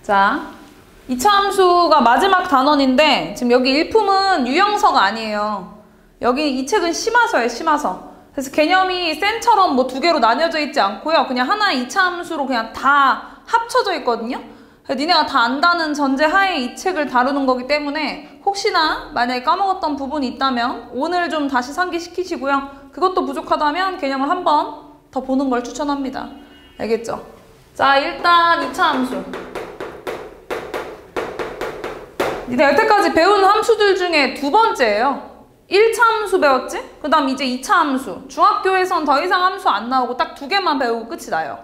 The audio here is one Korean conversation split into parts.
자, 2차 함수가 마지막 단원인데 지금 여기 일품은 유형서가 아니에요. 여기 이 책은 심화서예요, 심화서. 그래서 개념이 쌤처럼 뭐 두 개로 나뉘어져 있지 않고요. 그냥 하나의 2차 함수로 그냥 다 합쳐져 있거든요. 니네가 다 안다는 전제 하에 이 책을 다루는 거기 때문에 혹시나 만약에 까먹었던 부분이 있다면 오늘 좀 다시 상기시키시고요. 그것도 부족하다면 개념을 한 번 더 보는 걸 추천합니다. 알겠죠? 자, 일단 2차 함수. 니네 여태까지 배운 함수들 중에 두 번째예요. 1차 함수 배웠지? 그 다음 이제 2차 함수. 중학교에선 더 이상 함수 안 나오고 딱 두 개만 배우고 끝이 나요.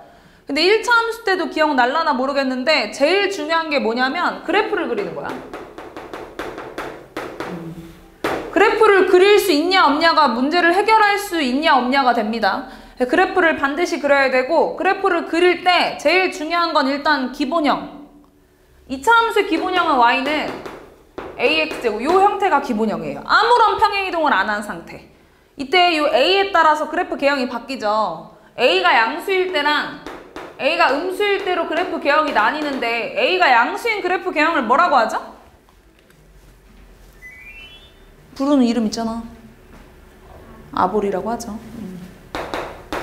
근데 1차 함수 때도 기억날라나 모르겠는데 제일 중요한 게 뭐냐면 그래프를 그리는 거야. 그래프를 그릴 수 있냐 없냐가 문제를 해결할 수 있냐 없냐가 됩니다. 그래프를 반드시 그려야 되고 그래프를 그릴 때 제일 중요한 건 일단 기본형. 2차 함수의 기본형은 y는 ax제곱. 요 형태가 기본형이에요. 아무런 평행이동을 안 한 상태. 이때 요 a에 따라서 그래프 개형이 바뀌죠. a가 양수일 때랑 a가 음수일 때로 그래프 개형이 나뉘는데 a가 양수인 그래프 개형을 뭐라고 하죠? 부르는 이름 있잖아. 아볼이라고 하죠.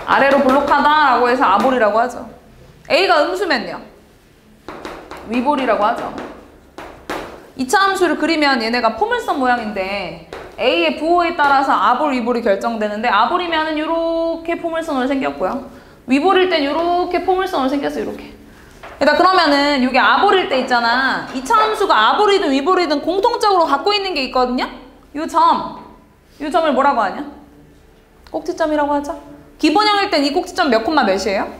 아래로 볼록하다라고 해서 아볼이라고 하죠. a가 음수면요? 위볼이라고 하죠. 2차 함수를 그리면 얘네가 포물선 모양인데 a의 부호에 따라서 아볼, 위볼이 결정되는데 아볼이면은 요렇게 포물선으로 생겼고요. 위볼일 땐 요렇게 포물선으로 생겼어요. 요렇게. 그러니까 그러면은 요게 아볼일 때 있잖아. 2차 함수가 아볼이든 위볼이든 공통적으로 갖고 있는 게 있거든요. 요 점을 뭐라고 하냐? 꼭지점이라고 하죠. 기본형일 땐 이 꼭지점 몇 콤마 몇이에요?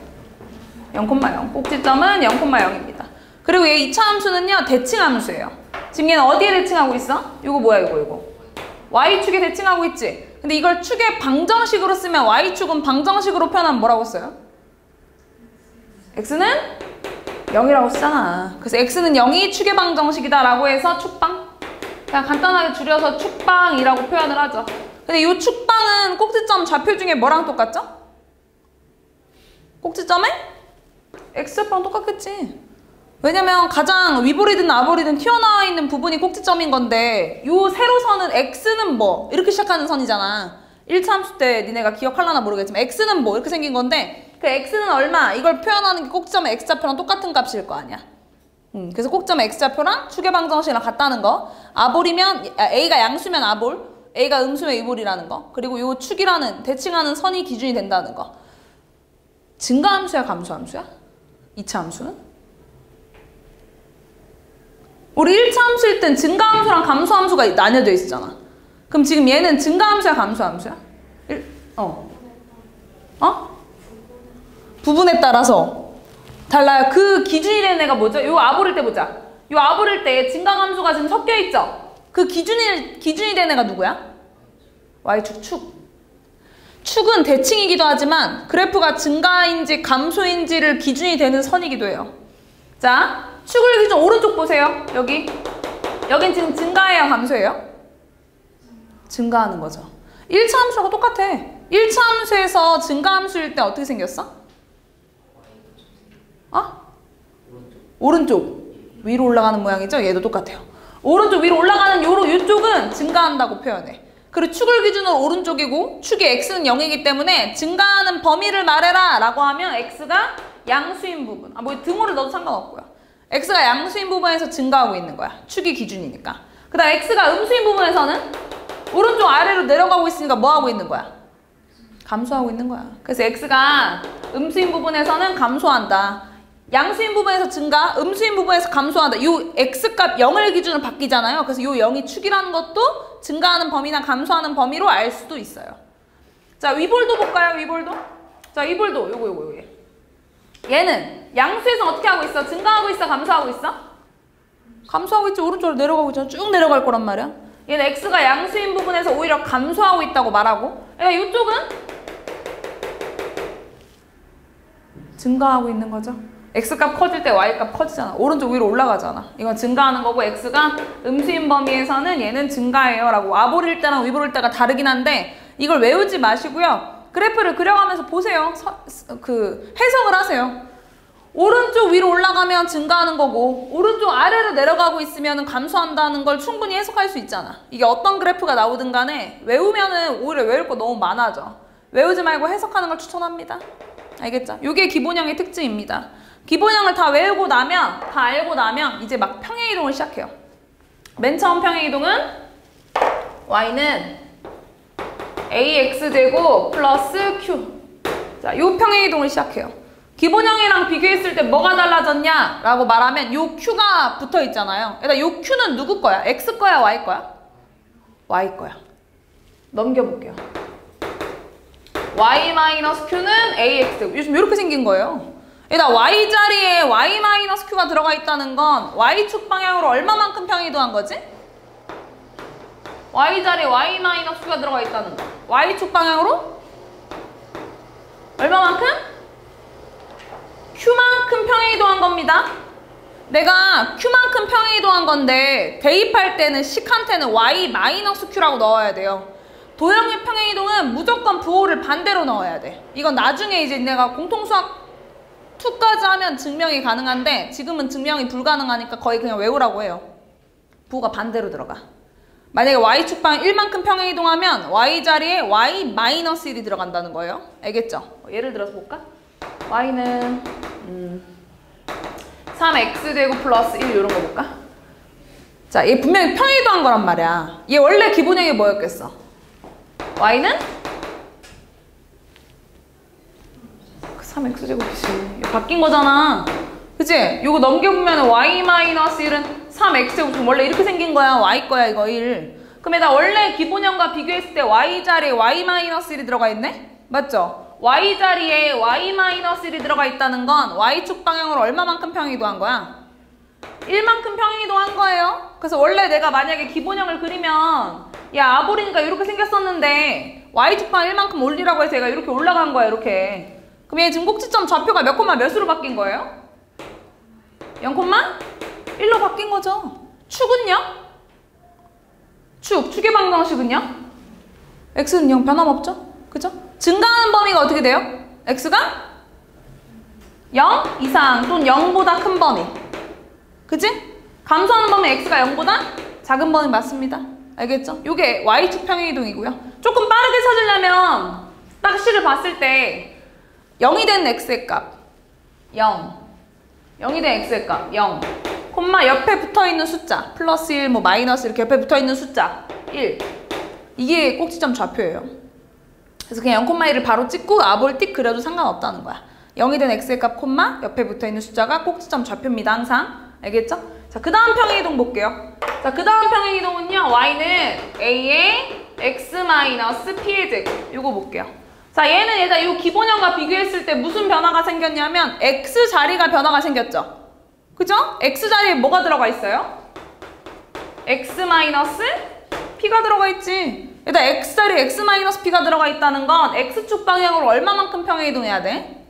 0,0. 꼭지점은 0,0입니다. 그리고 얘 2차 함수는요, 대칭 함수예요. 지금 얘는 어디에 대칭하고 있어? 요거 뭐야, 요거. y축에 대칭하고 있지? 근데 이걸 축의 방정식으로 쓰면 y축은 방정식으로 표현하면 뭐라고 써요? x는 0이라고 쓰잖아. 그래서 x는 0이 축의 방정식이다 라고 해서 축방? 그냥 간단하게 줄여서 축방이라고 표현을 하죠. 근데 이 축방은 꼭지점 좌표 중에 뭐랑 똑같죠? 꼭지점에? x좌표랑 똑같겠지. 왜냐면 가장 위볼이든 아볼이든 튀어나와 있는 부분이 꼭지점인 건데 요 세로선은 x는 뭐? 이렇게 시작하는 선이잖아. 1차 함수 때 니네가 기억할라나 모르겠지만 x는 뭐? 이렇게 생긴 건데 그 x는 얼마? 이걸 표현하는 게 꼭지점의 x좌표랑 똑같은 값일 거 아니야. 그래서 꼭지점의 x좌표랑 축의 방정식이랑 같다는 거. 아볼이면 a가 양수면 아볼, a가 음수면 위볼이라는 거. 그리고 요 축이라는 대칭하는 선이 기준이 된다는 거. 증가함수야 감소함수야? 2차 함수는? 우리 1차 함수일 땐 증가함수랑 감소함수가 나뉘어져 있었잖아. 그럼 지금 얘는 증가함수야 감소함수야? 부분에 따라서 달라요. 그 기준이 되는 애가 뭐죠? 요 아볼일 때 보자. 요 아볼일 때 증가함수가 지금 섞여 있죠? 그 기준이 되는 애가 누구야? y축 축. 축은 대칭이기도 하지만 그래프가 증가인지 감소인지를 기준이 되는 선이기도 해요. 자, 축을 기준 오른쪽 보세요. 여긴 지금 증가해요, 감소해요? 증가하는 거죠. 1차 함수하고 똑같아. 1차 함수에서 증가함수일 때 어떻게 생겼어? 오른쪽 위로 올라가는 모양이죠? 얘도 똑같아요. 오른쪽 위로 올라가는 요쪽은 증가한다고 표현해. 그리고 축을 기준으로 오른쪽이고 축이 x는 0이기 때문에 증가하는 범위를 말해라 라고 하면 x가 양수인 부분. 뭐 등호를 넣어도 상관없고요. x가 양수인 부분에서 증가하고 있는 거야. 축이 기준이니까. 그 다음 x가 음수인 부분에서는 오른쪽 아래로 내려가고 있으니까 뭐 하고 있는 거야? 감소하고 있는 거야. 그래서 x가 음수인 부분에서는 감소한다. 양수인 부분에서 증가, 음수인 부분에서 감소한다. 이 x값 0을 기준으로 바뀌잖아요. 그래서 이 0이 축이라는 것도 증가하는 범위나 감소하는 범위로 알 수도 있어요. 자, 위볼도 볼까요? 위볼도? 자, 위볼도 요거. 얘는 양수에서 어떻게 하고 있어? 증가하고 있어? 감소하고 있어? 감소하고 있지. 오른쪽으로 내려가고 있잖아. 쭉 내려갈 거란 말이야. 얘는 x가 양수인 부분에서 오히려 감소하고 있다고 말하고, 그러니까 이쪽은 증가하고 있는 거죠. x값 커질 때 y값 커지잖아. 오른쪽 위로 올라가잖아. 이건 증가하는 거고 x가 음수인 범위에서는 얘는 증가해요 라고. 아볼일 때랑 위볼일 때가 다르긴 한데 이걸 외우지 마시고요. 그래프를 그려가면서 보세요. 해석을 하세요. 오른쪽 위로 올라가면 증가하는 거고 오른쪽 아래로 내려가고 있으면 감소한다는 걸 충분히 해석할 수 있잖아. 이게 어떤 그래프가 나오든 간에 외우면은 오히려 외울 거 너무 많아져. 외우지 말고 해석하는 걸 추천합니다. 알겠죠? 이게 기본형의 특징입니다. 기본형을 다 외우고 나면, 다 알고 나면 이제 막 평행이동을 시작해요. 맨 처음 평행이동은 y는 ax제곱 플러스 q. 자, 요 평행이동을 시작해요. 기본형이랑 비교했을 때 뭐가 달라졌냐? 라고 말하면 요 q가 붙어 있잖아요. 일단 요 q는 누구 거야? x 거야? y 거야? y 거야. 넘겨볼게요. y-q는 ax. 요즘 이렇게 생긴 거예요. 일단 y 자리에 y-q가 들어가 있다는 건 y축 방향으로 얼마만큼 평행이동한 거지? y 자리에 y-q가 들어가 있다는 거. y축 방향으로 얼마만큼? q만큼 평행이동한 겁니다. 내가 q만큼 평행이동한 건데 대입할 때는 식한테는 y-q라고 넣어야 돼요. 도형의 평행이동은 무조건 부호를 반대로 넣어야 돼. 이건 나중에 이제 내가 공통수학 2까지 하면 증명이 가능한데 지금은 증명이 불가능하니까 거의 그냥 외우라고 해요. 부호가 반대로 들어가. 만약에 y축 방향 1만큼 평행이동하면 y 자리에 y-1이 들어간다는 거예요. 알겠죠? 예를 들어서 볼까? y는 3x제곱 플러스 1 이런 거 볼까? 자, 얘 분명히 평행이동한 거란 말이야. 얘 원래 기본형이 뭐였겠어? y는 3x제곱이지. 바뀐 거잖아. 그치? 이거 넘겨보면 y-1은 3x제곱. 원래 이렇게 생긴 거야. y 거야 이거 1. 그럼 나 원래 기본형과 비교했을 때 y 자리에 y-1이 들어가 있네? 맞죠? y 자리에 y-1이 들어가 있다는 건 y축 방향으로 얼마만큼 평행이동한 거야? 1만큼 평행이동한 거예요. 그래서 원래 내가 만약에 기본형을 그리면 야 아볼이니까 이렇게 생겼었는데 y축 방향 1만큼 올리라고 해서 얘가 이렇게 올라간 거야. 이렇게. 그럼 얘 지금 꼭지점 좌표가 몇 콤마 몇으로 바뀐 거예요? 0,1로 바뀐 거죠. 축은요? 축의 방정식은요? x는 0 변함없죠? 그죠? 증가하는 범위가 어떻게 돼요? x가 0 이상 또는 0보다 큰 범위. 그치? 감소하는 범위 x가 0보다 작은 범위 맞습니다. 알겠죠? 요게 y축 평행이동이고요. 조금 빠르게 찾으려면 딱 식을 봤을 때 0이 된 x의 값 0, 0이 된 x의 값 0, 콤마 옆에 붙어있는 숫자 플러스 1, 뭐 마이너스 이렇게 옆에 붙어있는 숫자 1. 이게 꼭지점 좌표예요. 그래서 그냥 0,1을 바로 찍고 아볼 띡 그려도 상관없다는 거야. 0이 된 x의 값 콤마 옆에 붙어있는 숫자가 꼭지점 좌표입니다. 항상. 알겠죠? 자, 그 다음 평행이동 볼게요. 자, 그 다음 평행이동은요. y는 a의 x-p의 제곱. 요거 볼게요. 자, 얘는 일단 이 기본형과 비교했을 때 무슨 변화가 생겼냐면 x 자리가 변화가 생겼죠? 그죠? x 자리에 뭐가 들어가 있어요? x-p가 들어가 있지. 일단 x 자리에 x-p가 들어가 있다는 건 x축 방향으로 얼마만큼 평행이동해야 돼?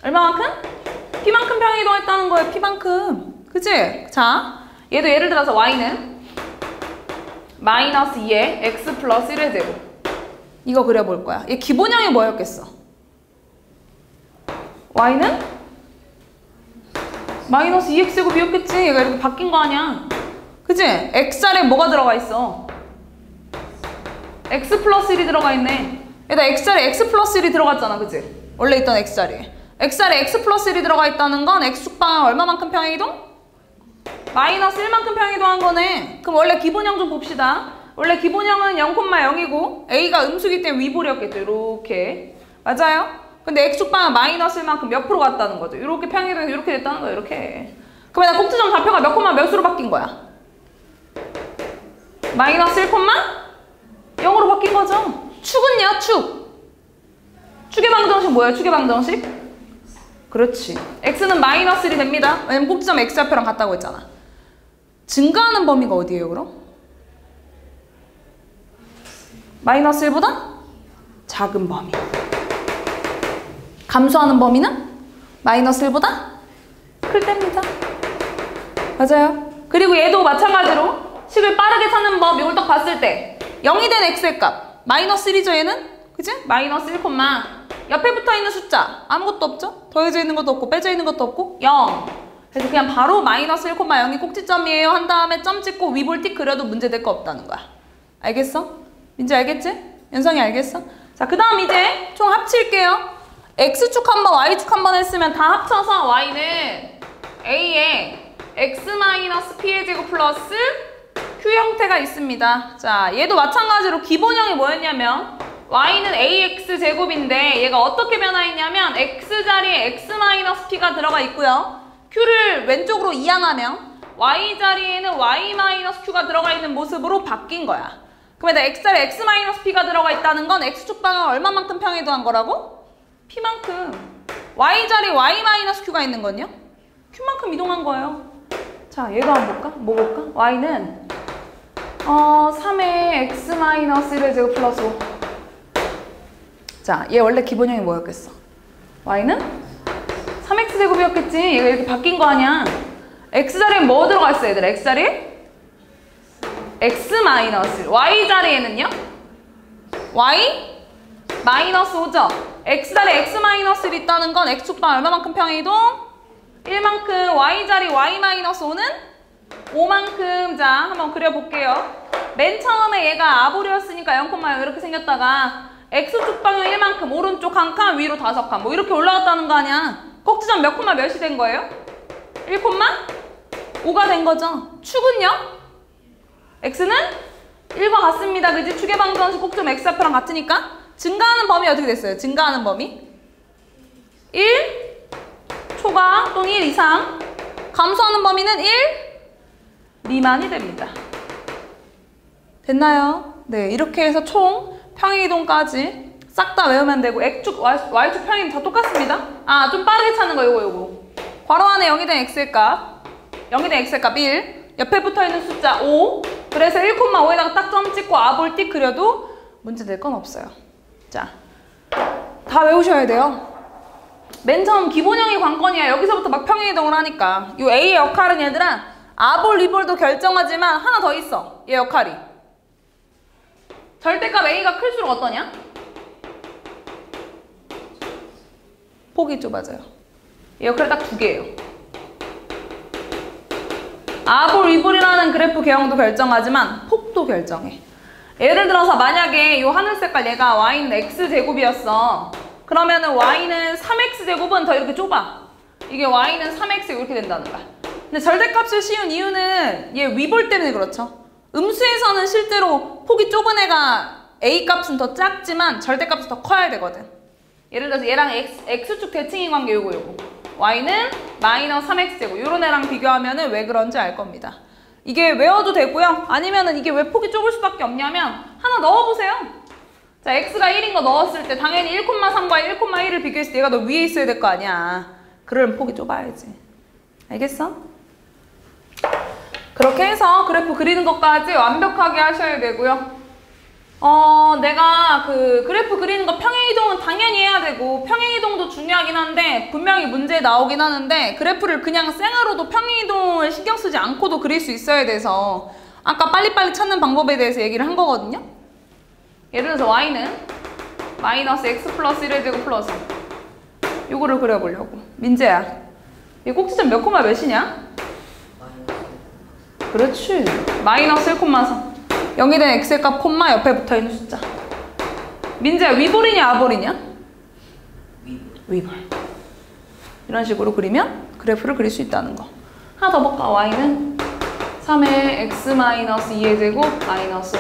얼마만큼? p만큼 평행이동했다는 거예요. p만큼. 그치? 자, 얘도 예를 들어서 y는 마이너스 2의 x 플러스 1의 제곱. 이거 그려볼 거야. 얘 기본형이 뭐였겠어? y는 마이너스 2x제곱이었겠지? 얘가 이렇게 바뀐 거 아니야? 그치? x자리에 뭐가 들어가 있어? x 플러스 1이 들어가 있네. 일단 x자리에 x 플러스 1이 들어갔잖아. 그치? 원래 있던 x자리에. x자리에 x 플러스 1이 들어가 있다는 건 x축 방향 얼마만큼 평행이동? 마이너스 1만큼 평행이동한 거네. 그럼 원래 기본형 좀 봅시다. 원래 기본형은 0,0이고 a가 음수기 때문에 위볼이었겠죠. 이렇게. 맞아요? 근데 x축 방향 마이너스 1만큼 옆으로 갔다는 거죠. 이렇게 평행이동해서 이렇게 됐다는 거예요. 이렇게. 그러면 나 꼭지점 좌표가 몇 콤마 몇으로 바뀐 거야? 마이너스 1 콤마 0으로 바뀐 거죠. 축은요? 축의 방정식 뭐예요? 축의 방정식? 그렇지. x는 마이너스 1이 됩니다. 왜냐면 꼭지점 x좌표랑 같다고 했잖아. 증가하는 범위가 어디예요, 그럼? 마이너스 1보다 작은 범위. 감소하는 범위는 마이너스 1보다 클 때입니다. 맞아요. 그리고 얘도 마찬가지로 식을 빠르게 찾는 법, 이걸 딱 봤을 때 0이 된 x의 값 마이너스 1이죠, 얘는? 그치? 마이너스 1, 옆에 붙어있는 숫자 아무것도 없죠? 더해져 있는 것도 없고 빼져 있는 것도 없고 0. 그래서 그냥 바로 마이너스 1,0이 꼭지점이에요 한 다음에 점 찍고 위볼 틱 그려도 문제될 거 없다는 거야. 알겠어? 민지 알겠지? 연성이 알겠어? 자, 그 다음 이제 총 합칠게요. X축 한 번, Y축 한 번 했으면 다 합쳐서 Y는 A에 X-P의 제곱 플러스 Q 형태가 있습니다. 자, 얘도 마찬가지로 기본형이 뭐였냐면 Y는 AX 제곱인데 얘가 어떻게 변화했냐면 X 자리에 X-P가 들어가 있고요. Q를 왼쪽으로 이항하면 Y 자리에는 Y-Q가 들어가 있는 모습으로 바뀐 거야. 그러면 X 자리에 X-P가 들어가 있다는 건 X축 방향을 얼마만큼 평행이동한 거라고? P만큼. Y 자리에 Y-Q가 있는 건요? Q만큼 이동한 거예요. 자, 얘도 한번 볼까? 뭐 볼까? Y는 3의 X-1의 제곱 플러스 5. 자, 얘 원래 기본형이 뭐였겠어? Y는 3x 제곱이었겠지? 얘가 이렇게 바뀐 거 아니야? x 자리에 뭐 들어가 있어 얘들아? x 자리에? x 마이너스. y 자리에는요? y 마이너스 5죠? x 자리에 x 마이너스 1이 있다는 건 x축방 얼마만큼 평행이동? 1만큼. y 자리 y 마이너스 5는 5만큼. 자, 한번 그려볼게요. 맨 처음에 얘가 아볼이었으니까 0,0 이렇게 생겼다가 x축 방향 1만큼, 오른쪽 한 칸, 위로 5칸 뭐 이렇게 올라갔다는 거 아니야? 꼭지점 몇 콤마 몇이 된 거예요? 1,5가 된 거죠. 축은요? x는 1과 같습니다. 그지? 축의 방정식 꼭지점 x 앞이랑 같으니까 증가하는 범위 어떻게 됐어요? 증가하는 범위 1 초과 또는 1 이상, 감소하는 범위는 1 미만이 됩니다. 됐나요? 네, 이렇게 해서 총 평행이동까지 싹 다 외우면 되고 X축, Y축 평행 다 똑같습니다. 아, 좀 빠르게 찾는 거 요거. 괄호 안에 0이 된 X의 값, 0이 된 X의 값 1, 옆에 붙어있는 숫자 5, 그래서 1,5에다가 딱 점 찍고 아볼 띡 그려도 문제될 건 없어요. 자, 다 외우셔야 돼요. 맨 처음 기본형이 관건이야. 여기서부터 막 평행이동을 하니까. 이 A의 역할은 얘들아 아볼, 리볼도 결정하지만 하나 더 있어. 얘 역할이. 절대값 A가 클수록 어떠냐? 폭이 좁아져요. 얘 역할이 딱 두 개예요. 아볼, 리볼이라는 그래프 개형도 결정하지만 폭도 결정해. 예를 들어서 만약에 이 하늘 색깔 얘가 y는 x제곱이었어. 그러면은 y는 3x제곱은 더 이렇게 좁아. 이게 y는 3x 이렇게 된다는 거야. 근데 절대값을 씌운 이유는 얘 위볼 때문에 그렇죠. 음수에서는 실제로 폭이 좁은 애가 a 값은 더 작지만 절대값은 더 커야 되거든. 예를 들어서 얘랑 x축 대칭인 관계 요거. y는 마이너스 3x제곱 요런 애랑 비교하면은 왜 그런지 알 겁니다. 이게 외워도 되고요. 아니면은 이게 왜 폭이 좁을 수밖에 없냐면 하나 넣어보세요. 자, x가 1인 거 넣었을 때 당연히 1,3과 1,1을 비교했을 때 얘가 더 위에 있어야 될 거 아니야. 그러면 폭이 좁아야지. 알겠어? 그렇게 해서 그래프 그리는 것까지 완벽하게 하셔야 되고요. 내가 그 그래프 그리는 거 평행이동은 당연히 해야 되고 평행이동도 중요하긴 한데 분명히 문제에 나오긴 하는데 그래프를 그냥 생으로도 평행이동을 신경 쓰지 않고도 그릴 수 있어야 돼서 아까 빨리빨리 찾는 방법에 대해서 얘기를 한 거거든요. 예를 들어서 y는 마이너스 x 플러스 1의 제곱 플러스 요거를 그려보려고. 민재야, 이 꼭지점 몇 콤마 몇이냐? 그렇지. 마이너스 1,3. 0이 된 x의 값 콤마 옆에 붙어있는 숫자. 민재야, 위볼이냐 아볼이냐? 위볼. 이런 식으로 그리면 그래프를 그릴 수 있다는 거. 하나 더 볼까? y는 3의 x-2의 제곱 마이너스.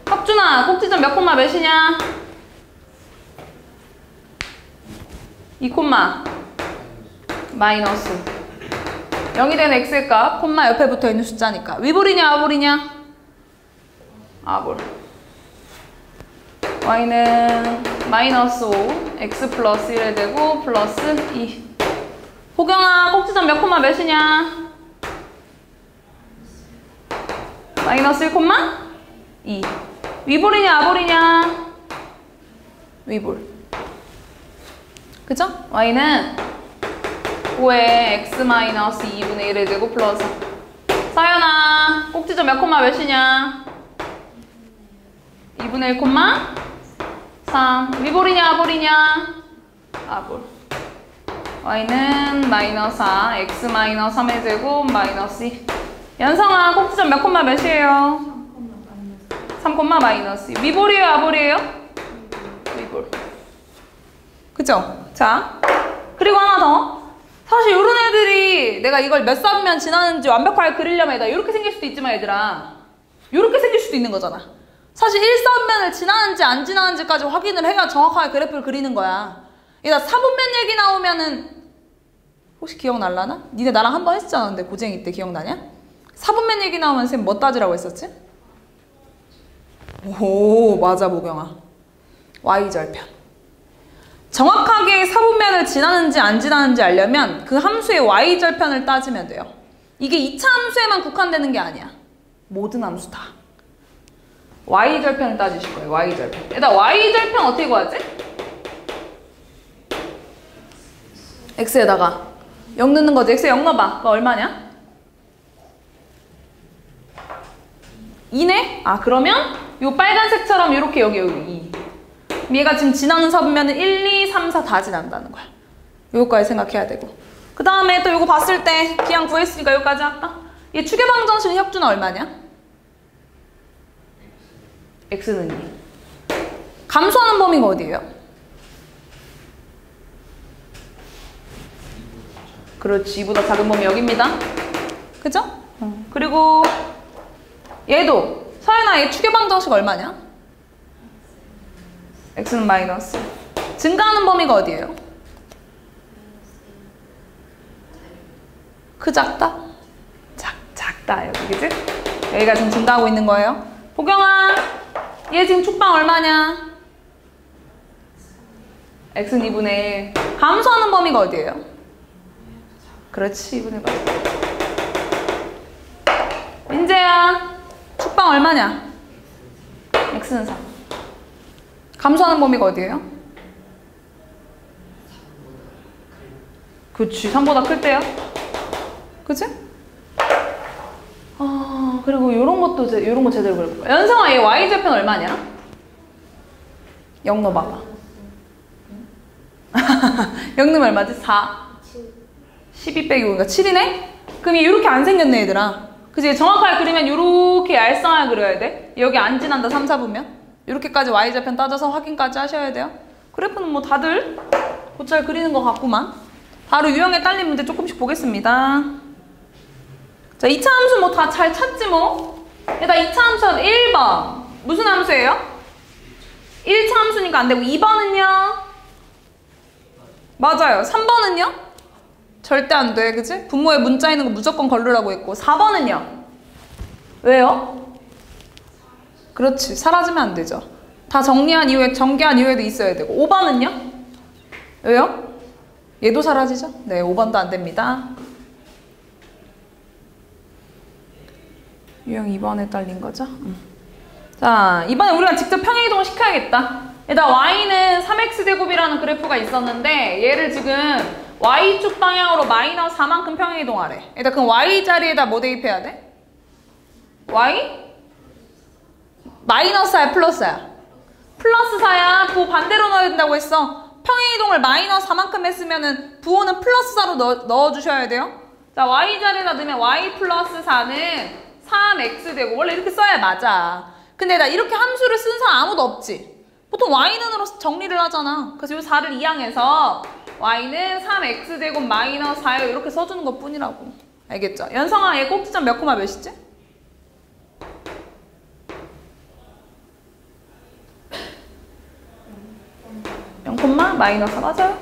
합준아, 꼭지점 몇 콤마 몇이냐? 2 콤마 마이너스 0이 된 x의 값 콤마 옆에 붙어있는 숫자니까. 위볼이냐 아볼이냐? 아볼. y는 마이너스 5 x 플러스 1에 되고 플러스 2. 호경아, 꼭지점 몇 콤마 몇이냐? 마이너스 1 콤마 2. 위볼이냐 아볼이냐? 위볼. 그죠? y는 5에 x 마이너스 2분의 1에 되고 플러스. 서연아, 꼭지점 몇 콤마 몇이냐? 2분의 1 콤마 3. 위볼이냐 아볼이냐? 아볼. y는 마이너스 4, x 마이너스 3의 제곱 마이너스 2. 연성아, 꼭지점 몇 콤마 몇이에요? 3 콤마 마이너스 2. 위볼이에요 아볼이에요? 위볼. 그죠? 자, 그리고 하나 더. 사실 이런 애들이 내가 이걸 몇 사분면 지나는지 완벽하게 그리려면 이렇게 생길 수도 있지만 얘들아, 이렇게 생길 수도 있는 거잖아. 사실 1사분면을 지나는지 안 지나는지까지 확인을 해야 정확하게 그래프를 그리는 거야. 얘들아, 4분면 얘기 나오면은 혹시 기억날라나? 니네 나랑 한 번 했잖아. 근데 고쟁이 때 기억나냐? 4분면 얘기 나오면 쌤 뭐 따지라고 했었지? 오, 맞아 보경아. y절편. 정확하게 4분면을 지나는지 안 지나는지 알려면 그 함수의 y절편을 따지면 돼요. 이게 2차 함수에만 국한되는 게 아니야. 모든 함수 다. y절편을 따지실 거예요. y절편. 일단 y절편 어떻게 구하지? x에다가 0 넣는 거지. x에 0 넣어봐. 그거 얼마냐? 2네? 아, 그러면 요 빨간색처럼 이렇게 여기 2. 얘가 지금 지나는 사분면은 1, 2, 3, 4 다 지난다는 거야. 요거까지 생각해야 되고. 그 다음에 또 요거 봤을 때 기항 구했으니까 여기까지 할까? 얘 추계방정식 협주는 얼마냐? x는 2. 감소하는 범위가 어디예요? 그렇지, 2보다 작은 범위 여기입니다. 그죠? 그리고 얘도 서연아, 얘 추계방정식 얼마냐? x는 마이너스. 증가하는 범위가 어디예요? 작다? 작다 여기, 그치? 여기가 지금 증가하고 있는 거예요. 보경아, 얘 지금 축방 얼마냐? x는 2분의 1. 감소하는 범위가 어디예요? 그렇지, 2분의 8. 민재야, 축방 얼마냐? x는 3. 감소하는 범위가 어디예요? 그치, 3보다 클 때요. 그치? 그리고 요런 것도, 요런 거 제대로 그려볼까? 연성아, 얘 y절편 얼마냐? 0 넣어봐봐. 0 넣으면 얼마지? 4. 12 빼기 5니까 7이네? 그럼 얘 이렇게 안 생겼네, 얘들아. 그치? 정확하게 그리면 이렇게 얄쌍하게 그려야 돼. 여기 안 지난다, 3, 4분면. 이렇게까지 y절편 따져서 확인까지 하셔야 돼요. 그래프는 뭐 다들 곧잘 그리는 것 같구만. 바로 유형에 딸린 문제 조금씩 보겠습니다. 자, 2차 함수 뭐 다 잘 찾지 뭐. 일단 2차 함수는 1번. 무슨 함수예요? 1차 함수니까 안 되고 2번은요? 맞아요. 3번은요? 절대 안 돼, 그치? 분모에 문자 있는 거 무조건 걸르라고 했고. 4번은요? 왜요? 그렇지, 사라지면 안 되죠. 다 정리한 이후에, 전개한 이후에도 있어야 되고. 5번은요? 왜요? 얘도 사라지죠? 네, 5번도 안 됩니다. 유형 2번에 딸린 거죠? 자, 이번에 우리가 직접 평행이동을 시켜야겠다. 일단 y는 3x제곱이라는 그래프가 있었는데 얘를 지금 y축 방향으로 마이너스 4만큼 평행이동하래. 일단 그럼 y 자리에다 뭐 대입해야 돼? y? 마이너스 4야, 플러스 4야? 플러스 4야. 부호 반대로 넣어야 된다고 했어. 평행이동을 마이너스 4만큼 했으면은 부호는 플러스 4로 넣어주셔야 돼요. 자, y 자리에다 넣으면 y 플러스 4는 3x 되고, 원래 이렇게 써야 맞아. 근데 나 이렇게 함수를 쓴 사람 아무도 없지. 보통 y는으로 정리를 하잖아. 그래서 이 4를 이항해서 y는 3x 제곱 마이너스 4요 이렇게 써주는 것 뿐이라고. 알겠죠? 연성아, 얘 꼭지점 몇 콤마 몇이지? 0 콤마 마이너스 4 맞아요?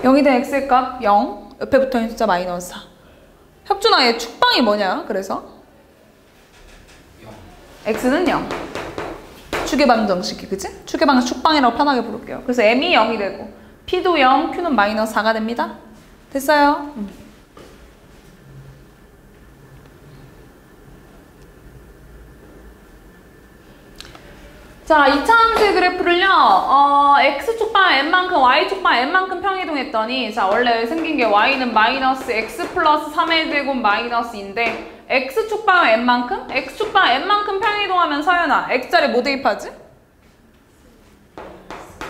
0이 된 x의 값 0, 옆에 붙어있는 숫자 마이너스 4. 혁준아, 얘 축방이 뭐냐? 그래서 x는 0. 추계방정식이, 그치? 추계방정 축방이라고 편하게 부를게요. 그래서 m이 0이 되고 p도 0, q는 마이너스 4가 됩니다. 됐어요? 자, 2차 함수의 그래프를요, x축 방향 n만큼, y축 방향 n만큼 평이동했더니, 자, 원래 생긴 게 y는 마이너스 x 플러스 3의 제곱 마이너스인데, x축 방향 n만큼? x축 방향 n만큼 평이동하면 서연아, x자리 뭐 대입하지?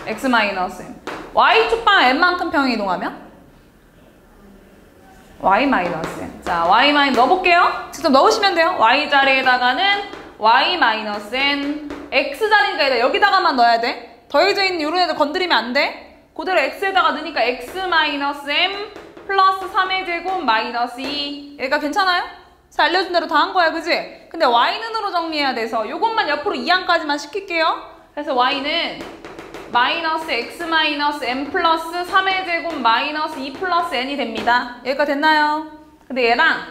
x 마이너스 m. y축방 n만큼 평행 이동하면 y 마이너스 m. 자, y 마이너스 넣어볼게요. 직접 넣으시면 돼요. y 자리에다가는 y 마이너스 n, x 자리니까 여기다가만 넣어야 돼. 더해져 있는 이런 애들 건드리면 안 돼. 그대로 x에다가 넣으니까 x 마이너스 m 플러스 3의 제곱 마이너스 2. 얘가 괜찮아요? 자, 알려준 대로 다 한 거야, 그지? 근데 y는으로 정리해야 돼서 요것만 옆으로 2항까지만 시킬게요. 그래서 y는 마이너스 x 마이너스 m 플러스 3의 제곱 마이너스 2 플러스 n이 됩니다. 여기까지 됐나요? 근데 얘랑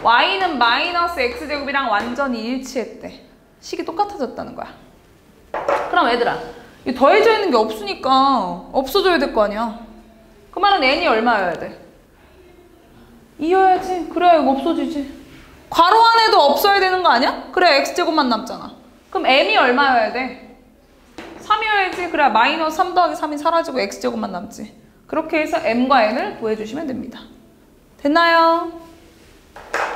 y는 마이너스 x제곱이랑 완전히 일치했대. 식이 똑같아졌다는 거야. 그럼 얘들아, 이 더해져 있는 게 없으니까 없어져야 될 거 아니야. 그 말은 n이 얼마여야 돼? 2여야지. 그래야 이거 없어지지. 괄호 안에도 없어야 되는 거 아니야? 그래야 x제곱만 남잖아. 그럼 m이 얼마여야 돼? 3이어야지. 그래야 마이너스 3 더하기 3이 사라지고 x제곱만 남지. 그렇게 해서 m과 n을 구해주시면 됩니다. 됐나요?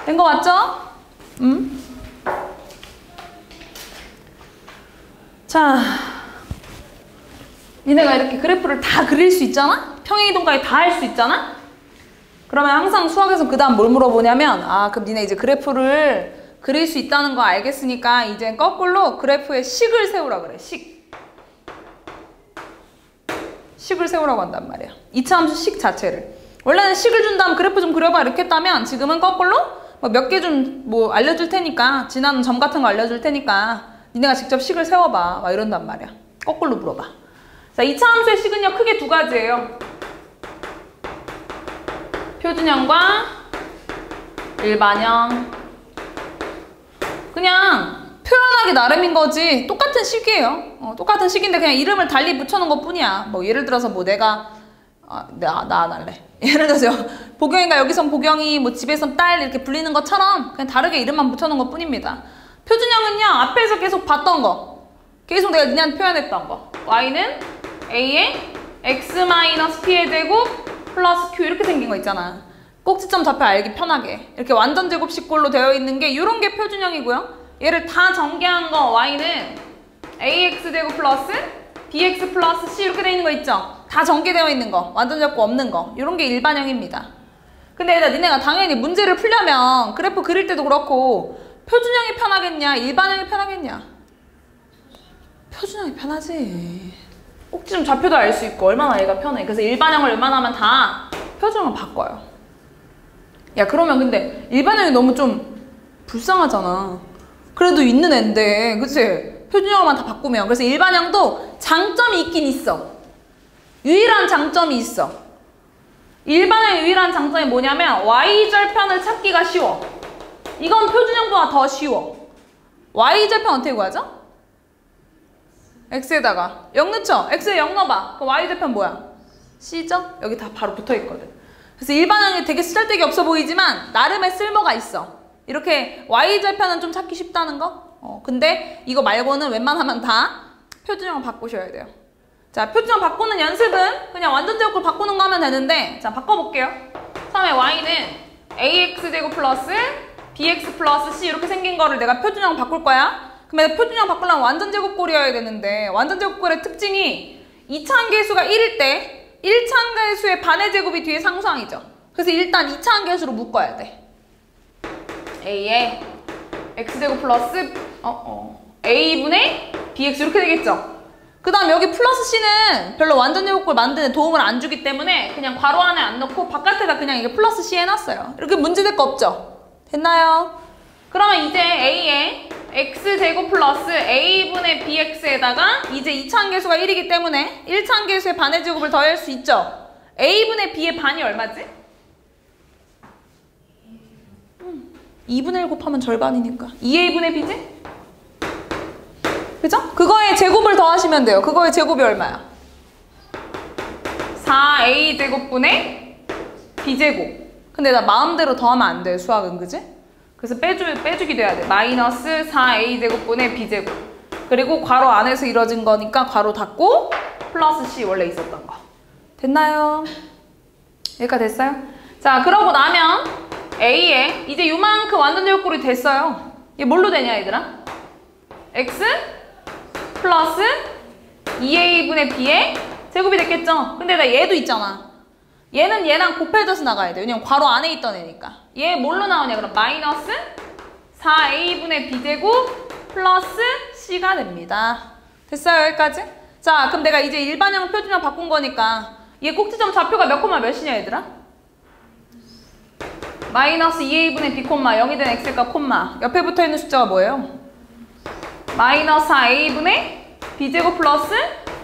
된 거 맞죠? 자, 니네가 이렇게 그래프를 다 그릴 수 있잖아? 평행이동까지 다 할 수 있잖아? 그러면 항상 수학에서 그 다음 뭘 물어보냐면, 아, 그럼 니네 이제 그래프를 그릴 수 있다는 거 알겠으니까 이제 거꾸로 그래프에 식을 세우라 그래. 식을 세우라고 한단 말이야. 이차함수 식 자체를. 원래는 식을 준 다음 그래프 좀 그려봐 이렇게 했다면, 지금은 거꾸로 몇 개 좀 뭐 알려줄 테니까, 지나는 점 같은 거 알려줄 테니까 니네가 직접 식을 세워봐 막 이런단 말이야. 거꾸로 물어봐. 자, 이차함수의 식은요 크게 두 가지예요. 표준형과 일반형. 그냥 표현하기 나름인 거지 똑같은 식이에요. 똑같은 식인데 그냥 이름을 달리 붙여놓은 것 뿐이야. 뭐 예를 들어서 뭐 내가 나 안 할래. 예를 들어서 보경이가 여기선 보경이, 뭐 집에선 딸 이렇게 불리는 것처럼 그냥 다르게 이름만 붙여놓은 것 뿐입니다. 표준형은요 앞에서 계속 봤던 거, 계속 내가 니네한테 표현했던 거. y는 a에 x-p의 제곱 플러스 q 이렇게 생긴 거 있잖아. 꼭지점 좌표 알기 편하게 이렇게 완전 제곱식꼴로 되어 있는 게 이런 게 표준형이고요. 얘를 다 전개한 거 y는 ax 제곱 플러스 bx 플러스 c 이렇게 되어 있는 거 있죠? 다 전개되어 있는 거, 완전 제곱 없는 거, 이런 게 일반형입니다. 근데 얘들아, 니네가 당연히 문제를 풀려면 그래프 그릴 때도 그렇고 표준형이 편하겠냐 일반형이 편하겠냐? 표준형이 편하지. 꼭지점 좌표도 알 수 있고 얼마나 얘가 편해. 그래서 일반형을 웬만하면 다 표준형을 바꿔요. 야, 그러면 근데 일반형이 너무 좀 불쌍하잖아. 그래도 있는 앤데, 그치? 표준형만 다 바꾸면. 그래서 일반형도 장점이 있긴 있어. 유일한 장점이 있어. 일반형의 유일한 장점이 뭐냐면 y절편을 찾기가 쉬워. 이건 표준형보다 더 쉬워. y절편 어떻게 구하죠? x에다가 0 넣죠? x에 0 넣어봐. 그럼 y절편 뭐야? c죠? 여기 다 바로 붙어있거든. 그래서 일반형이 되게 쓰잘데기 없어 보이지만 나름의 쓸모가 있어. 이렇게 y절편은 좀 찾기 쉽다는 거? 근데 이거 말고는 웬만하면 다 표준형 바꾸셔야 돼요. 자, 표준형 바꾸는 연습은 그냥 완전 제곱을 바꾸는 거 하면 되는데, 자, 바꿔볼게요. 처음에 y는 ax제곱 플러스 bx 플러스 c 이렇게 생긴 거를 내가 표준형 바꿀 거야. 그럼 표준형 바꾸려면 완전 제곱꼴이어야 되는데, 완전 제곱꼴의 특징이 2차항계수가 1일 때 1차항계수의 반의 제곱이 뒤에 상수항이죠. 그래서 일단 2차항계수로 묶어야 돼. a에 x제곱 플러스 a분의 bx 이렇게 되겠죠. 그 다음 여기 플러스 c는 별로 완전 제곱꼴 만드는 도움을 안 주기 때문에 그냥 괄호 안에 안 넣고 바깥에다 그냥 이게 플러스 c 해놨어요. 이렇게 문제될 거 없죠? 됐나요? 그러면 이제 a에 x제곱 플러스 a분의 bx에다가 이제 2차항계수가 1이기 때문에 1차항계수의 반의 제곱을 더할 수 있죠? a분의 b의 반이 얼마지? 2분의 1 곱하면 절반이니까 2a분의 b지? 그죠? 그거에 제곱을 더하시면 돼요. 그거의 제곱이 얼마야? 4a제곱분의 b제곱. 근데 나 마음대로 더하면 안 돼, 수학은. 그지? 그래서 빼주기 돼야 돼. 마이너스 4a제곱분의 b제곱. 그리고 괄호 안에서 이루어진 거니까 괄호 닫고 플러스 c 원래 있었던 거. 됐나요? 여기까지 됐어요? 자, 그러고 나면 a에 이제 요만큼 완전 제곱꼴이 됐어요. 이게 뭘로 되냐, 얘들아? x 플러스 2a분의 b의 제곱이 됐겠죠? 근데 나 얘도 있잖아. 얘는 얘랑 곱해져서 나가야 돼. 왜냐면 괄호 안에 있던 애니까. 얘 뭘로 나오냐? 그럼 마이너스 4a분의 b제곱 플러스 c가 됩니다. 됐어요? 여기까지? 자, 그럼 내가 이제 일반형 표준형 바꾼 거니까 얘 꼭지점 좌표가 몇 콤마 몇이냐 얘들아? 마이너스 2a분의 b 콤마 0이 된 x값 콤마 옆에 붙어있는 숫자가 뭐예요? 마이너스 4a분의 b제곱 플러스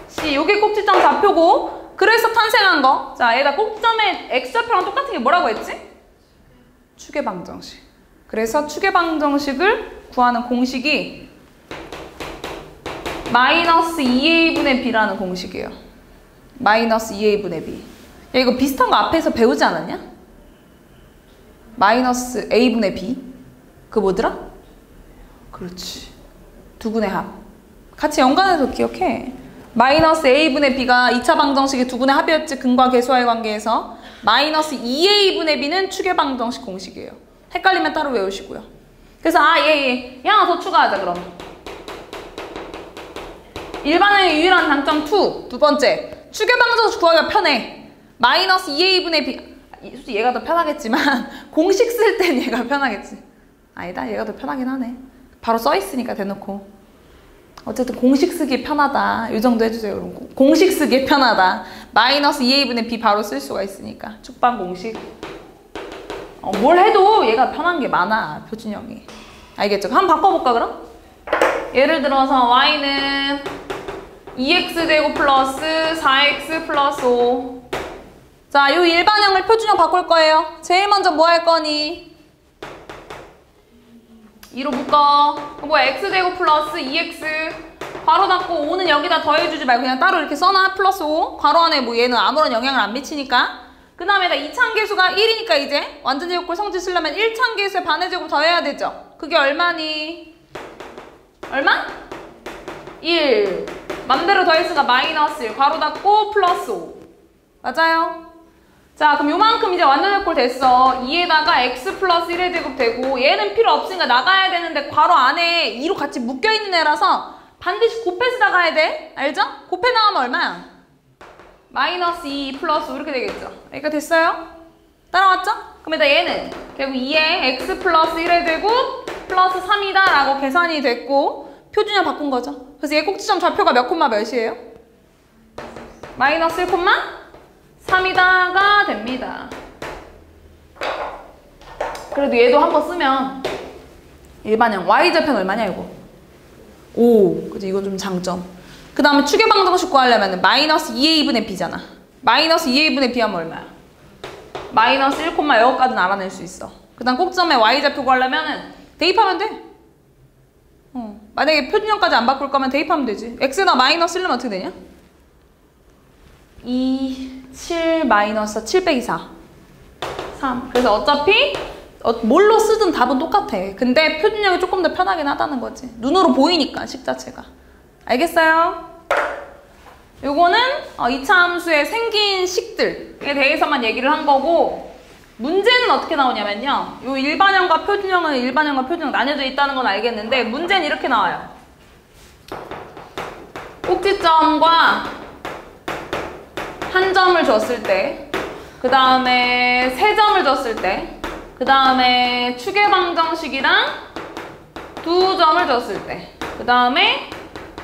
c. 요게 꼭지점 좌표고 그래서 탄생한 거. 자, 얘가 꼭지점의 x좌표랑 똑같은 게 뭐라고 했지? 추계방정식. 그래서 추계방정식을 구하는 공식이 마이너스 2a분의 b라는 공식이에요. 마이너스 2a분의 b. 야, 이거 비슷한 거 앞에서 배우지 않았냐? 마이너스 a분의 b. 그거 뭐더라? 그렇지. 두분의 합. 같이 연관해서 기억해. 마이너스 a분의 b가 2차 방정식의 두분의 합이었지. 근과 계수와의 관계에서. 마이너스 2a분의 b는 추계방정식 공식이에요. 헷갈리면 따로 외우시고요. 그래서 얘 하나 더 추가하자 그럼. 일반형의 유일한 장점 2. 두 번째. 추계방정식 구하기가 편해. 마이너스 2a분의 b. 솔직히 얘가 더 편하겠지만 공식 쓸 땐 얘가 편하겠지. 아니다. 얘가 더 편하긴 하네. 바로 써있으니까 대놓고. 어쨌든 공식 쓰기 편하다. 이 정도 해주세요. 그럼 공식 쓰기 편하다. 마이너스 2a분의 b 바로 쓸 수가 있으니까. 축방 공식. 뭘 해도 얘가 편한 게 많아. 표준형이. 알겠죠? 한번 바꿔볼까 그럼? 예를 들어서 y는 2x제곱 플러스 4x 플러스 5. 자, 이 일반형을 표준형 바꿀 거예요. 제일 먼저 뭐 할 거니? 2로 묶어. 뭐야? x제곱 플러스 2x 괄호 닫고 5는 여기다 더해주지 말고 그냥 따로 이렇게 써놔. 플러스 5. 괄호 안에 뭐 얘는 아무런 영향을 안 미치니까. 그 다음에다 2차함계수가 1이니까 이제 완전제곱골 성질 쓰려면 1차함계수에 반의 제곱 더해야 되죠. 그게 얼마니? 얼마? 1. 맘대로 더했으니까 마이너스 1. 괄호 닫고 플러스 5. 맞아요? 자, 그럼 요만큼 이제 완전제곱골 됐어. 2에다가 x 플러스 1의 제곱 되고 얘는 필요 없으니까 나가야 되는데 괄호 안에 2로 같이 묶여있는 애라서 반드시 곱해서 나가야 돼. 알죠? 곱해 나가면 얼마야? 마이너스 2 플러스 5 이렇게 되겠죠. 여기가 됐어요? 따라왔죠? 그럼 일단 얘는 결국 2에 x 플러스 1의 제곱 플러스 3이다 라고 계산이 됐고 표준형 바꾼 거죠. 그래서 얘 꼭지점 좌표가 몇 콤마 몇이에요? 마이너스 1 콤마 3이다가 됩니다. 그래도 얘도 한번 쓰면 일반형 y좌표는 얼마냐 이거? 5. 그치? 이건 좀 장점. 그 다음에 추계방정식 구하려면 마이너스 2a분의 b잖아. 마이너스 2a분의 b 하면 얼마야? 마이너스 1, 여기까지는 알아낼 수 있어. 그 다음 꼭점에 y좌표 구하려면 대입하면 돼. 만약에 표준형까지 안 바꿀 거면 대입하면 되지. x에다 마이너스 1면 어떻게 되냐? 2, 7, 마이너스 7 빼기 4. 3. 그래서 어차피 뭘로 쓰든 답은 똑같아. 근데 표준형이 조금 더 편하긴 하다는 거지. 눈으로 보이니까 식 자체가. 알겠어요? 요거는 2차 함수에 생긴 식들에 대해서만 얘기를 한 거고 문제는 어떻게 나오냐면요. 요 일반형과 표준형 나뉘어져 있다는 건 알겠는데 문제는 이렇게 나와요. 꼭지점과 한 점을 줬을 때, 그 다음에 세 점을 줬을 때, 그 다음에 추계방정식이랑 두 점을 줬을 때, 그 다음에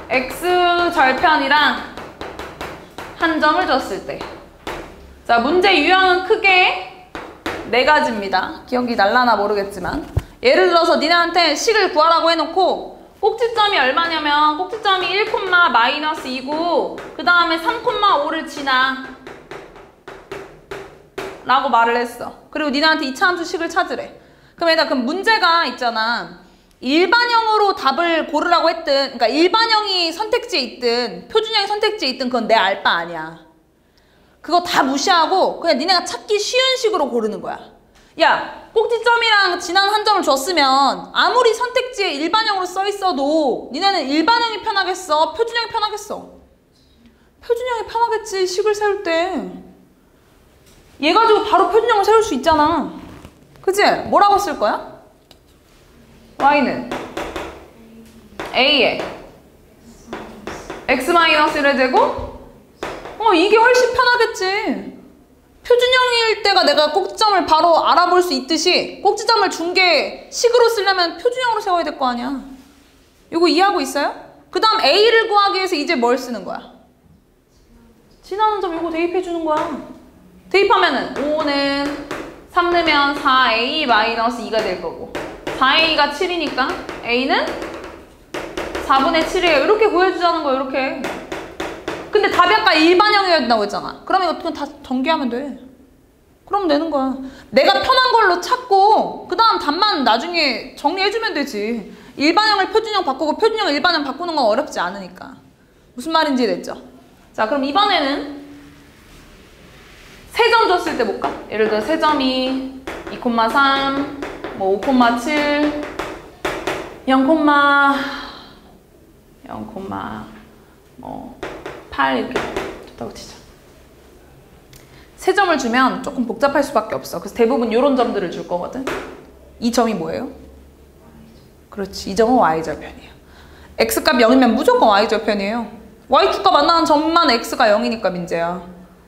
x절편이랑 한 점을 줬을 때. 자, 문제 유형은 크게 4가지입니다. 기억이 날라나 모르겠지만. 예를 들어서 니네한테 식을 구하라고 해놓고 꼭지점이 얼마냐면 꼭지점이 1, 마이너스 2고 그 다음에 3, 5를 지나 라고 말을 했어. 그리고 니네한테 2차 함수 식을 찾으래. 그럼 문제가 있잖아. 일반형으로 답을 고르라고 했든 그러니까 일반형이 선택지에 있든 표준형이 선택지에 있든 그건 내 알 바 아니야. 그거 다 무시하고 그냥 니네가 찾기 쉬운 식으로 고르는 거야. 야, 꼭지점이랑 지난 한 점을 줬으면 아무리 선택지에 일반형으로 써 있어도 니네는 일반형이 편하겠어? 표준형이 편하겠어? 표준형이 편하겠지, 식을 세울 때. 얘 가지고 바로 표준형을 세울 수 있잖아. 그치? 뭐라고 쓸 거야? y는 a에 x-1의 제곱? 이게 훨씬 편하겠지. 표준형일 때가 내가 꼭지점을 바로 알아볼 수 있듯이 꼭지점을 준 게 식으로 쓰려면 표준형으로 세워야 될 거 아니야. 이거 이해하고 있어요? 그 다음 A를 구하기 위해서 이제 뭘 쓰는 거야? 지나는 점 이거 대입해 주는 거야. 대입하면은 5는 3 넣으면 4A-2가 될 거고 4A가 7이니까 A는 4분의 7이에요. 이렇게 구해주자는 거야. 이렇게. 근데 답이 아까 일반형이어야 된다고 했잖아. 그러면 이거 다 전개하면 돼. 그럼 되는 거야. 내가 편한 걸로 찾고 그 다음 답만 나중에 정리해주면 되지. 일반형을 표준형 바꾸고 표준형 일반형 바꾸는 건 어렵지 않으니까. 무슨 말인지 됐죠? 자, 그럼 이번에는 세 점 줬을 때 볼까? 예를 들어 세 점이 2,3, 뭐 5,7, 0,8 이렇게 줬다고 치자. 세 점을 주면 조금 복잡할 수밖에 없어. 그래서 대부분 이런 점들을 줄 거거든. 이 점이 뭐예요? 그렇지. 이 점은 y절편이에요. x값 0이면 무조건 y절편이에요. y축과 만나는 점만 x가 0이니까 민재야.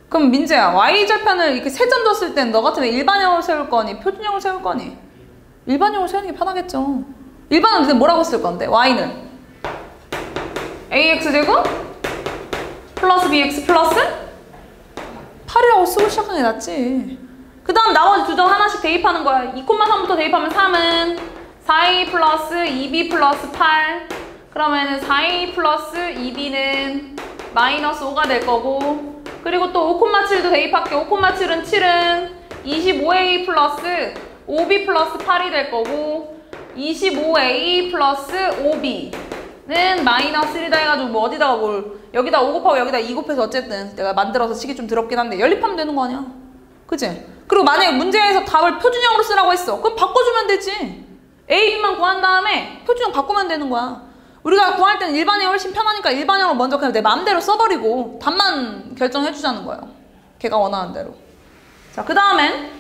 그럼 민재야, y절편을 이렇게 세 점 줬을 땐 너 같으면 일반형으로 세울 거니 표준형으로 세울 거니? 일반형으로 세우는 게 편하겠죠. 일반은 근데 뭐라고 쓸 건데? y는 ax제곱 플러스 bx 플러스 8이라고 쓰고 시작하는 게 낫지. 그 다음 나머지 두 점 하나씩 대입하는 거야. 2,3부터 대입하면 3은 4a 플러스 2b 플러스 8 그러면은 4a 플러스 2b는 마이너스 5가 될 거고 그리고 또 5,7도 대입할게. 5,7은 7은 25a 플러스 5b 플러스 8이 될 거고 25a 플러스 5b는 마이너스 1이다 해가지고 뭐 어디다가 여기다 5 곱하고 여기다 2 곱해서 어쨌든 내가 만들어서 식이 좀 더럽긴 한데 연립하면 되는 거 아니야. 그치? 그리고 만약에 문제에서 답을 표준형으로 쓰라고 했어. 그럼 바꿔주면 되지. A, B만 구한 다음에 표준형 바꾸면 되는 거야. 우리가 구할 때는 일반형이 훨씬 편하니까 일반형을 먼저 그냥 내 마음대로 써버리고 답만 결정해주자는 거예요. 걔가 원하는 대로. 자, 그 다음엔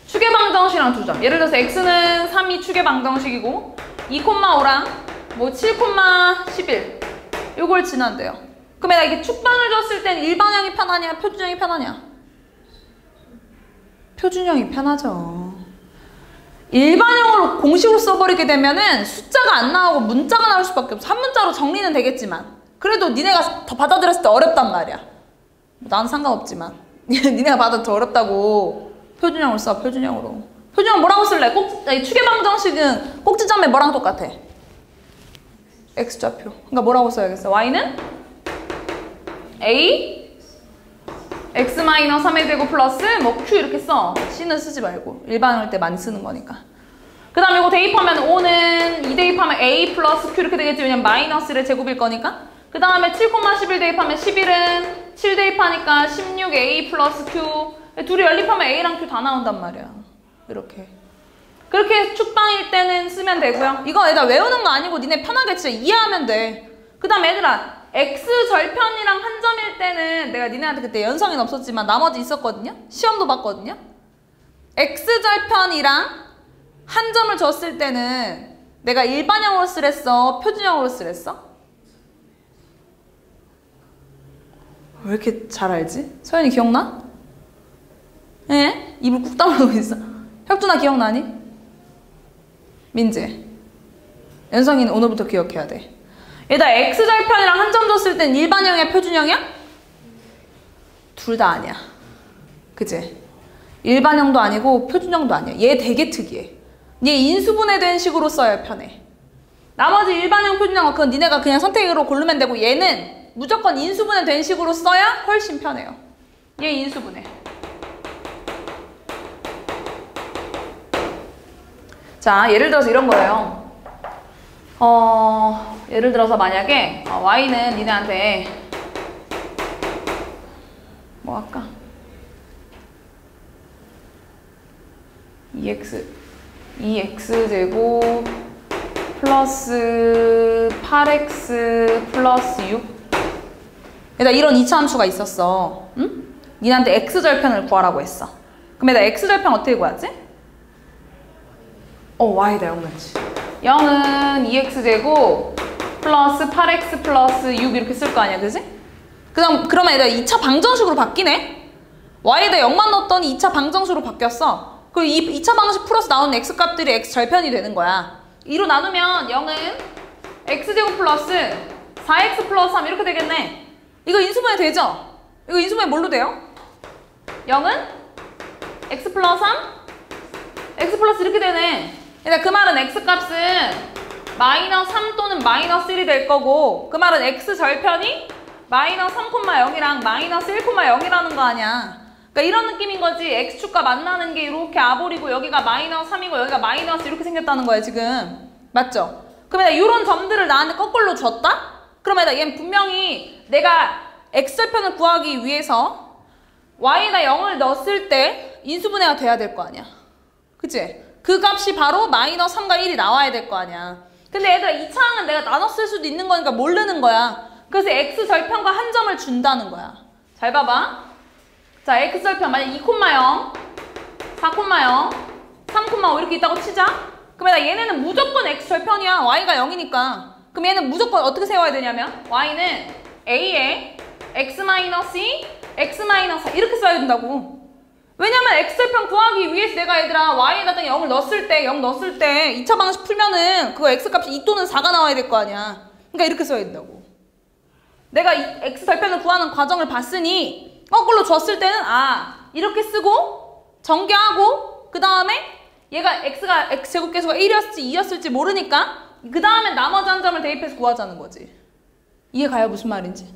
추계방정식이랑 두 점. 예를 들어서 x는 3이 추계방정식이고 2,5랑 뭐 7,11 요걸 지난대요. 그럼 내가 이게 축방을 줬을 땐 일반형이 편하냐 표준형이 편하냐? 표준형이 편하죠. 일반형으로 공식으로 써버리게 되면은 숫자가 안 나오고 문자가 나올 수밖에 없어. 한 문자로 정리는 되겠지만 그래도 니네가 더 받아들였을 때 어렵단 말이야. 난 상관없지만 니네가 받아도 더 어렵다고 표준형을 써. 표준형으로. 표준형 뭐라고 쓸래? 추계방정식은 꼭지점에 뭐랑 똑같아? x좌표. 그러니까 뭐라고 써야겠어? y는 a x-3의 제곱 플러스 뭐 q 이렇게 써. c는 쓰지 말고 일반할 때 많이 쓰는 거니까. 그 다음에 이거 대입하면 5는 2 대입하면 a 플러스 q 이렇게 되겠지. 왜냐면 마이너스 1의 제곱일 거니까. 그 다음에 7,11 대입하면 11은 7 대입하니까 16a 플러스 q. 둘이 연립하면 a랑 q 다 나온단 말이야. 이렇게. 그렇게 축방일 때는 쓰면 되고요. 이거 얘들아 외우는 거 아니고 니네 편하게 진짜 이해하면 돼. 그 다음에 얘들아 x절편이랑 한 점일 때는 내가 니네한테 그때 연성이는 없었지만 나머지 있었거든요. 시험도 봤거든요. x절편이랑 한 점을 줬을 때는 내가 일반형으로 쓰랬어? 표준형으로 쓰랬어? 왜 이렇게 잘 알지? 서연이 기억나? 예? 입을 꾹 다물고 있어. 혁준아 기억나니? 민재. 연성이는 오늘부터 기억해야 돼. 얘들아 x절편이랑 한 점 줬을 땐 일반형이야 표준형이야? 둘 다 아니야. 그치? 일반형도 아니고 표준형도 아니야. 얘 되게 특이해. 얘 인수분해된 식으로 써야 편해. 나머지 일반형 표준형 그건 니네가 그냥 선택으로 고르면 되고 얘는 무조건 인수분해된 식으로 써야 훨씬 편해요. 얘 인수분해. 자, 예를 들어서 이런 거예요. 예를 들어서 만약에 y는 니네한테 뭐 할까? 2x제곱 플러스 8x 플러스 6 얘들아 이런 이차함수가 있었어. 응? 니네한테 x절편을 구하라고 했어. 그럼 얘들아 x절편 어떻게 구하지? y다 0 맞지? 0은 2x제곱 플러스 8x 플러스 6 이렇게 쓸 거 아니야, 그지? 그러면 얘들아 2차 방정식으로 바뀌네? y에다 0만 넣었더니 2차 방정식으로 바뀌었어. 그리고 이 2차 방정식 풀어서 나오는 x 값들이 x 절편이 되는 거야. 2로 나누면 0은 x제곱 플러스 4x 플러스 3 이렇게 되겠네. 이거 인수분해 되죠? 이거 인수분해 뭘로 돼요? 0은 x 플러스 3? x 플러스 이렇게 되네. 그 말은 x 값은 마이너스 3 또는 마이너스 1이 될 거고, 그 말은 x 절편이 마이너스 3,0이랑 마이너스 1,0이라는 거 아니야. 그러니까 이런 느낌인 거지. x축과 만나는 게 이렇게 아볼이고 여기가 마이너스 3이고 여기가 마이너스 이렇게 생겼다는 거야 지금. 맞죠? 그러면 이런 점들을 나한테 거꾸로 줬다? 그러면 얘는 분명히 내가 x절편을 구하기 위해서 y에다 0을 넣었을 때 인수분해가 돼야 될 거 아니야. 그치? 그 값이 바로 마이너스 3과 1이 나와야 될 거 아니야. 근데 얘들아 2차항은 내가 나눠 쓸 수도 있는 거니까 모르는 거야. 그래서 x절편과 한 점을 준다는 거야. 잘 봐봐. 자, x절편 만약 2,0, 4,0, 3,5 이렇게 있다고 치자. 그러면 얘네는 무조건 x절편이야. y가 0이니까. 그럼 얘는 무조건 어떻게 세워야 되냐면 y는 a에 x-2, x-4 이렇게 써야 된다고. 왜냐면 x절편 구하기 위해서 내가 얘들아 y에다 0을 넣었을 때 0 넣었을 때 2차 방식 풀면은 그거 x값이 2 또는 4가 나와야 될 거 아니야. 그러니까 이렇게 써야 된다고. 내가 이 x절편을 구하는 과정을 봤으니 거꾸로 줬을 때는 이렇게 쓰고 전개하고 그 다음에 얘가 x가 x제곱계수가 1이었을지 2였을지 모르니까 그 다음에 나머지 한 점을 대입해서 구하자는 거지. 이해가요? 무슨 말인지?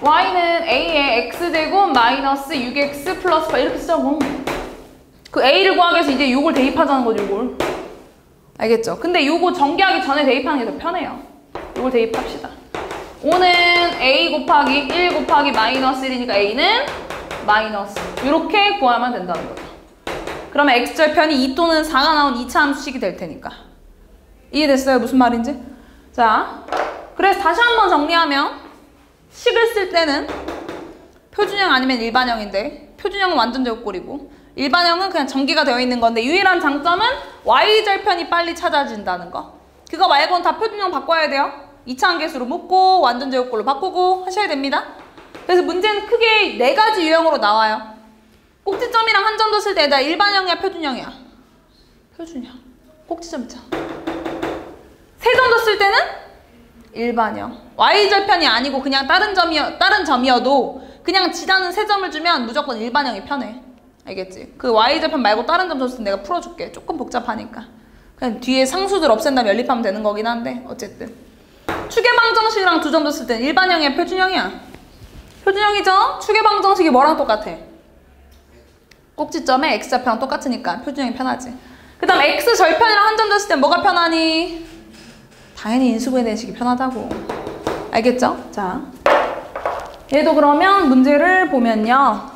y는 a에 x제곱 마이너스 6x 플러스 8 이렇게 쓰자고. 그 a를 구하기 위해서 이제 6을 대입하자는 거죠, 이걸. 알겠죠? 근데 요거 전개하기 전에 대입하는 게 더 편해요. 이걸 대입합시다. 5는 a 곱하기 1 곱하기 마이너스 1이니까 a는 마이너스 이렇게 구하면 된다는 거죠. 그러면 x절편이 2 또는 4가 나온 2차 함수식이 될 테니까. 이해됐어요? 무슨 말인지? 자, 그래서 다시 한번 정리하면 식을 쓸 때는 표준형 아니면 일반형인데 표준형은 완전 제곱꼴이고 일반형은 그냥 전기가 되어 있는 건데 유일한 장점은 y절편이 빨리 찾아진다는 거. 그거 말고는 다 표준형 바꿔야 돼요. 2차 함계수로 묶고 완전 제곱꼴로 바꾸고 하셔야 됩니다. 그래서 문제는 크게 4가지 유형으로 나와요. 꼭지점이랑 한 점 뒀을 때 나 일반형이야 표준형이야? 표준형. 꼭지점 있잖아. 3점 뒀을 때는 일반형. y절편이 아니고 그냥 다른 점이어도 그냥 지나는 3점을 주면 무조건 일반형이 편해. 알겠지? 그 y절편 말고 다른 점 줬을 때 내가 풀어줄게. 조금 복잡하니까. 그냥 뒤에 상수들 없앤 다음에 연립하면 되는 거긴 한데 어쨌든 추계방정식이랑 2점 줬을 때는 일반형이야 표준형이야? 표준형이죠? 추계방정식이 뭐랑 똑같아? 꼭지점에 x절편랑 똑같으니까 표준형이 편하지. 그 다음 x절편이랑 한 점 줬을 땐 뭐가 편하니? 당연히 인수분해 식이 편하다고. 알겠죠? 자, 얘도 그러면 문제를 보면요.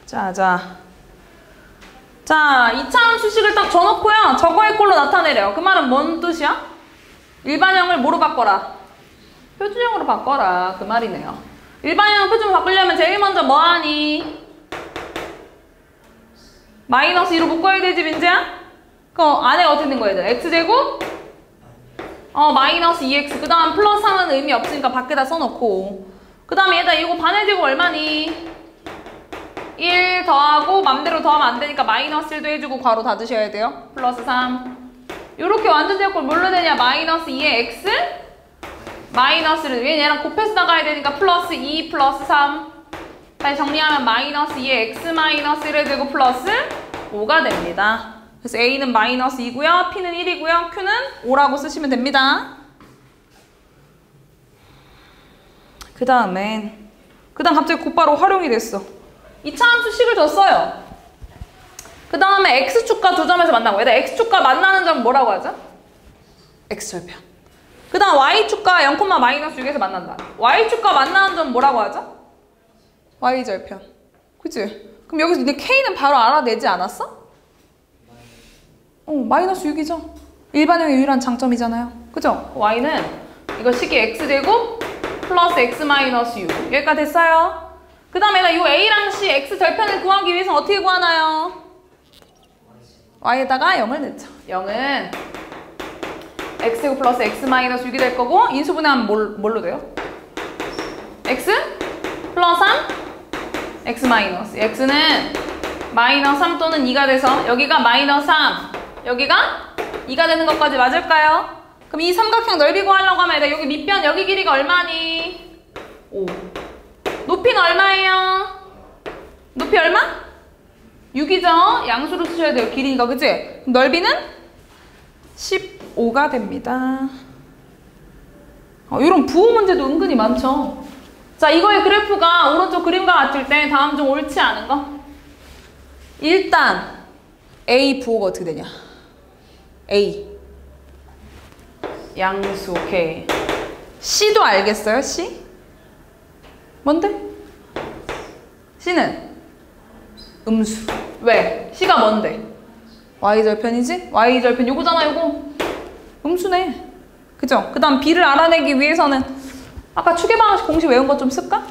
자, 2차 함수식을 딱 줘놓고요. 저거의 꼴로 나타내래요. 그 말은 뭔 뜻이야? 일반형을 뭐로 바꿔라? 표준형으로 바꿔라. 그 말이네요. 일반형 표준 바꾸려면 제일 먼저 뭐하니? 마이너스 2로 묶어야 되지, 민재야? 그럼 안에 어떻게 된 거야, 얘들? x제곱? 마이너스 2x. 그 다음 플러스 3은 의미 없으니까 밖에다 써놓고. 그 다음에 얘들아, 이거 반의 제곱 얼마니? 1 더하고 맘대로 더하면 안 되니까 마이너스 1도 해주고 괄호 닫으셔야 돼요. 플러스 3. 요렇게 완전 제곱꼴 뭘로 되냐? 마이너스 2에 x? 마이너스를. 얘는 얘랑 곱해서 나가야 되니까 플러스 2 플러스 3. 다시 정리하면 마이너스 2에 x 마이너스 1의 제곱 플러스 5가 됩니다. 그래서 a는 마이너스 2고요. p는 1이고요. q는 5라고 쓰시면 됩니다. 그 다음 갑자기 곧바로 활용이 됐어. 2차 함수식을 줬어요. 그 다음에 x축과 2점에서 만나고 얘들아 x축과 만나는 점 뭐라고 하죠? x절편. 그 다음 y축과 0,-6에서 만난다. y축과 만나는 점 뭐라고 하죠? y절편. 그치? 그럼 여기서 근데 k는 바로 알아내지 않았어? 마이너스 6이죠. 일반형의 유일한 장점이잖아요. 그죠? y는 이거 식이 x제곱 플러스 x 마이너스 6. 여기까지 됐어요. 그 다음에 이 a랑 c x절편을 구하기 위해서는 어떻게 구하나요? y에다가 0을 넣죠. 0은 x제곱 플러스 x 마이너스 6이 될 거고 인수분해하면 뭘로 돼요? x 플러스 3 x 마이너스 x는 마이너스 3 또는 2가 돼서 여기가 마이너스 3 여기가 2가 되는 것까지 맞을까요? 그럼 이 삼각형 넓이 구하려고 하면 여기 밑변 여기 길이가 얼마니? 5 높이는 얼마예요? 높이 얼마? 6이죠? 양수로 쓰셔야 돼요. 길이니까 그치? 그럼 넓이는 15가 됩니다. 이런 부호 문제도 은근히 많죠. 자, 이거의 그래프가 오른쪽 그림과 같을 때 다음 중 옳지 않은 거. 일단 A 부호가 어떻게 되냐? A 양수 오케이. C도 알겠어요? C? 뭔데? C는 음수. 왜? C가 뭔데? Y절편이지? Y절편 요거잖아 요거. 음수네. 그죠? 그 다음 B를 알아내기 위해서는 아까 추계방식 공식 외운 거 좀 쓸까?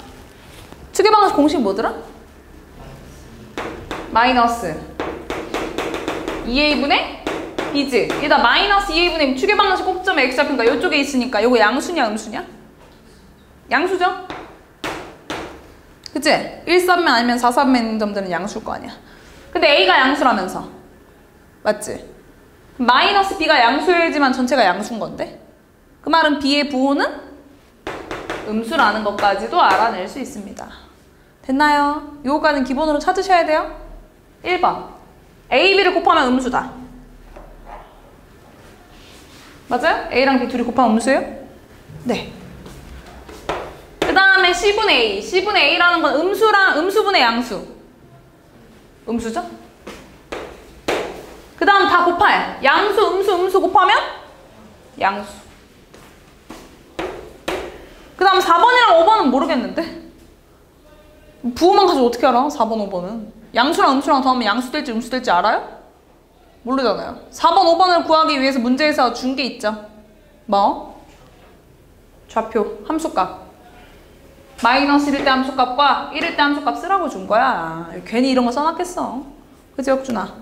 추계방식 공식 뭐더라? 마이너스 2a분의 b지. 여기다 마이너스 2a분의 추계방식 꼭점에 x좌표니까 이쪽에 있으니까 요거 양수냐 음수냐? 양수죠? 그치? 1사면 아니면 4사면 점들은 양수일 거 아니야. 근데 a가 양수라면서 맞지? 마이너스 b가 양수여야지만 전체가 양수인 건데 그 말은 b의 부호는 음수라는 것까지도 알아낼 수 있습니다. 됐나요? 요거까지는 기본으로 찾으셔야 돼요. 1번 a, b를 곱하면 음수다. 맞아요? a랑 b 둘이 곱하면 음수예요? 네. 그 다음에 c분의 a. c분의 a라는 건 음수분의 양수. 음수죠? 그 다음 다 곱해. 양수, 음수 곱하면 양수. 그 다음 4번이랑 5번은 모르겠는데? 부호만 가지고 어떻게 알아? 4번, 5번은. 양수랑 음수랑 더하면 양수 될지 음수 될지 알아요? 모르잖아요. 4번, 5번을 구하기 위해서 문제에서 준 게 있죠. 뭐? 좌표, 함수값. 마이너스 1일 때 함수값과 1일 때 함수값 쓰라고 준 거야. 괜히 이런 거 써놨겠어. 그치, 혁준아?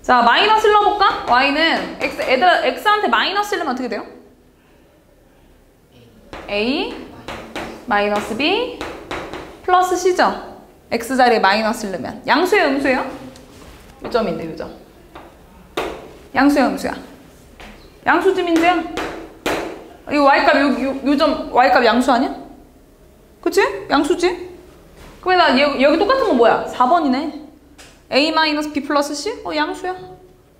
자, 마이너스 1 넣어볼까? y는 x한테 마이너스 1면 어떻게 돼요? a 마이너스 b 플러스 c죠? x 자리에 마이너스 1 넣으면 양수예요, 음수예요? 요점인데, 요점. 양수야, 음수야? 양수지, 민재야? 이거 y값, 요점 y값 양수 아니야? 그치? 양수지? 그러면 여기 똑같은 건 뭐야? 4번이네. a-b 플러스 c? 양수야.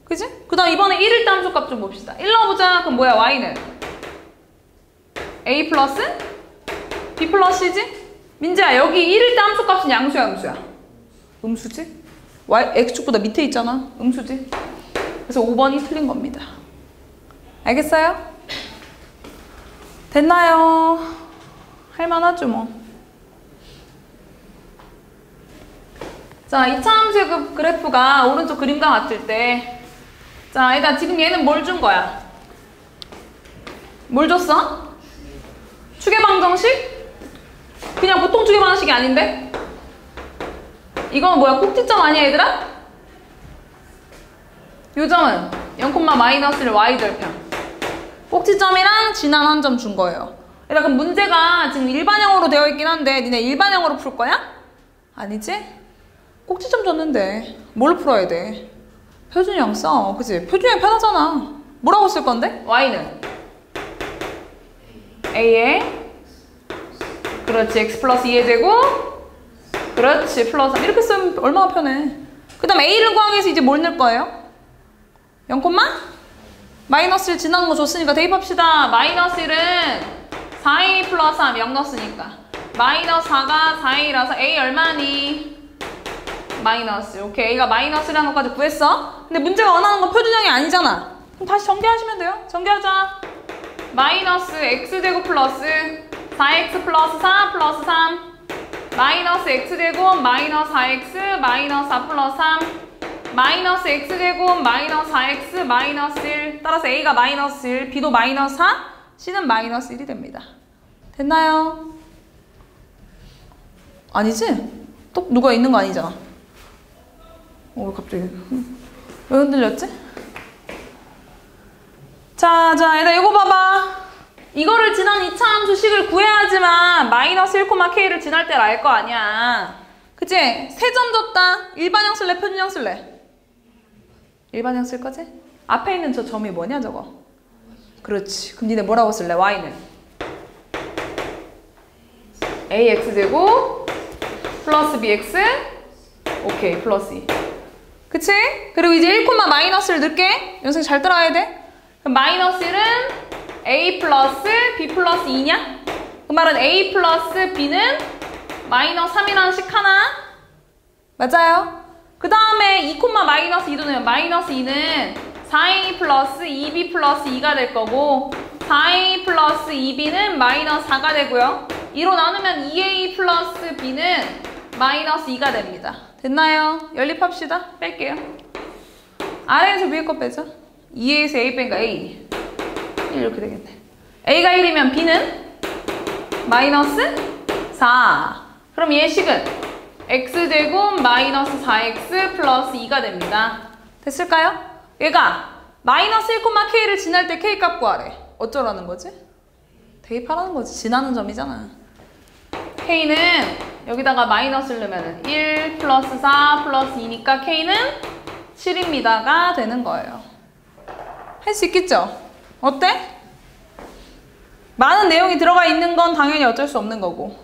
그치? 그 다음 이번에 1일 때 함수값 좀 봅시다. 1 넣어보자. 그럼 뭐야? y는 a 플러스 b 플러스 c지? 민재야, 여기 1일 때 함수값은 양수야, 음수야? 음수지? x축보다 밑에 있잖아. 음수지? 그래서 5번이 틀린 겁니다. 알겠어요? 됐나요? 할만하죠 뭐. 자, 2차 함수의 그래프가 오른쪽 그림과 같을 때 자, 일단 지금 얘는 뭘 준 거야? 뭘 줬어? 추계방정식? 그냥 보통 추계방식이 아닌데? 이건 뭐야? 꼭지점 아니야 얘들아? 요점은 0,-1을 y절편. 꼭지점이랑 지난 한 점 준 거예요. 일단 그럼 문제가 지금 일반형으로 되어 있긴 한데 니네 일반형으로 풀 거야? 아니지? 꼭지점 줬는데 뭘 풀어야 돼? 표준형 써. 그치? 표준형 편하잖아. 뭐라고 쓸 건데? y는 a에 그렇지 x 플러스 2의 제곱 그렇지 플러스 3 이렇게 쓰면 얼마나 편해. 그 다음 a를 구하기 위해서 이제 뭘 넣을 거예요? 0, 마이너스 1 지나는 거 줬으니까 대입합시다. 마이너스 1은 4a 플러스 3 0 넣었으니까 마이너스 4가 4a라서 a 얼마니? 마이너스. 오케이. a가 마이너스라는 것까지 구했어. 근데 문제가 원하는 건 표준형이 아니잖아. 그럼 다시 전개하시면 돼요. 전개하자. 마이너스 x제곱 플러스 4x 플러스 4 플러스 3 마이너스 x제곱 마이너스 4x 마이너스 4 플러스 3 마이너스 x제곱 마이너스 4x 마이너스 1 따라서 a가 마이너스 1 b도 마이너스 4 c는 마이너스 1이 됩니다. 됐나요? 아니지? 또 누가 있는 거 아니잖아. 갑자기 왜 흔들렸지? 자 자, 얘들아 이거 봐봐. 이거를 지난 2차 함수식을 구해야지만 마이너스 1,k를 지날 때를 알 거 아니야. 그치? 세 점 줬다. 일반형 쓸래? 표준형 쓸래? 일반형 쓸 거지? 앞에 있는 저 점이 뭐냐 저거? 그렇지. 그럼 니네 뭐라고 쓸래? y는 ax제곱 플러스 bx 오케이 플러스 2. 그치? 그리고 이제 1, 마이너스를 넣을게. 연습 잘 따라야 돼. 그럼 마이너스 1은 a 플러스 b 플러스 2냐? 그 말은 a 플러스 b는 마이너스 3이라는 식 하나. 맞아요. 그 다음에 2, 마이너스 2도 넣으면 마이너스 2는 4a 플러스 2b 플러스 2가 될 거고 4a 플러스 2b는 마이너스 4가 되고요. 2로 나누면 2a 플러스 b는 마이너스 2가 됩니다. 됐나요? 연립합시다. 뺄게요. 아래에서 위에 거 빼죠. 2a에서 a 빼니까 a. 이렇게 되겠네. a가 1이면 b는 마이너스 4. 그럼 예식은 x제곱 마이너스 4x 플러스 2가 됩니다. 됐을까요? 얘가 마이너스 1,k를 지날 때 k 값 구하래. 어쩌라는 거지? 대입하라는 거지. 지나는 점이잖아. k는 여기다가 마이너스를 넣으면 1 플러스 4 플러스 2니까 k는 7입니다가 되는 거예요. 할 수 있겠죠? 어때? 많은 내용이 들어가 있는 건 당연히 어쩔 수 없는 거고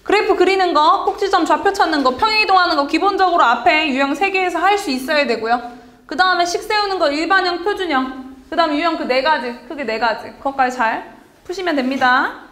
그래프 그리는 거, 꼭지점 좌표 찾는 거, 평행이동하는 거 기본적으로 앞에 유형 3개에서 할 수 있어야 되고요. 그 다음에 식 세우는 거 일반형, 표준형 그 다음에 유형 그 4가지, 크게 4가지 그것까지 잘 푸시면 됩니다.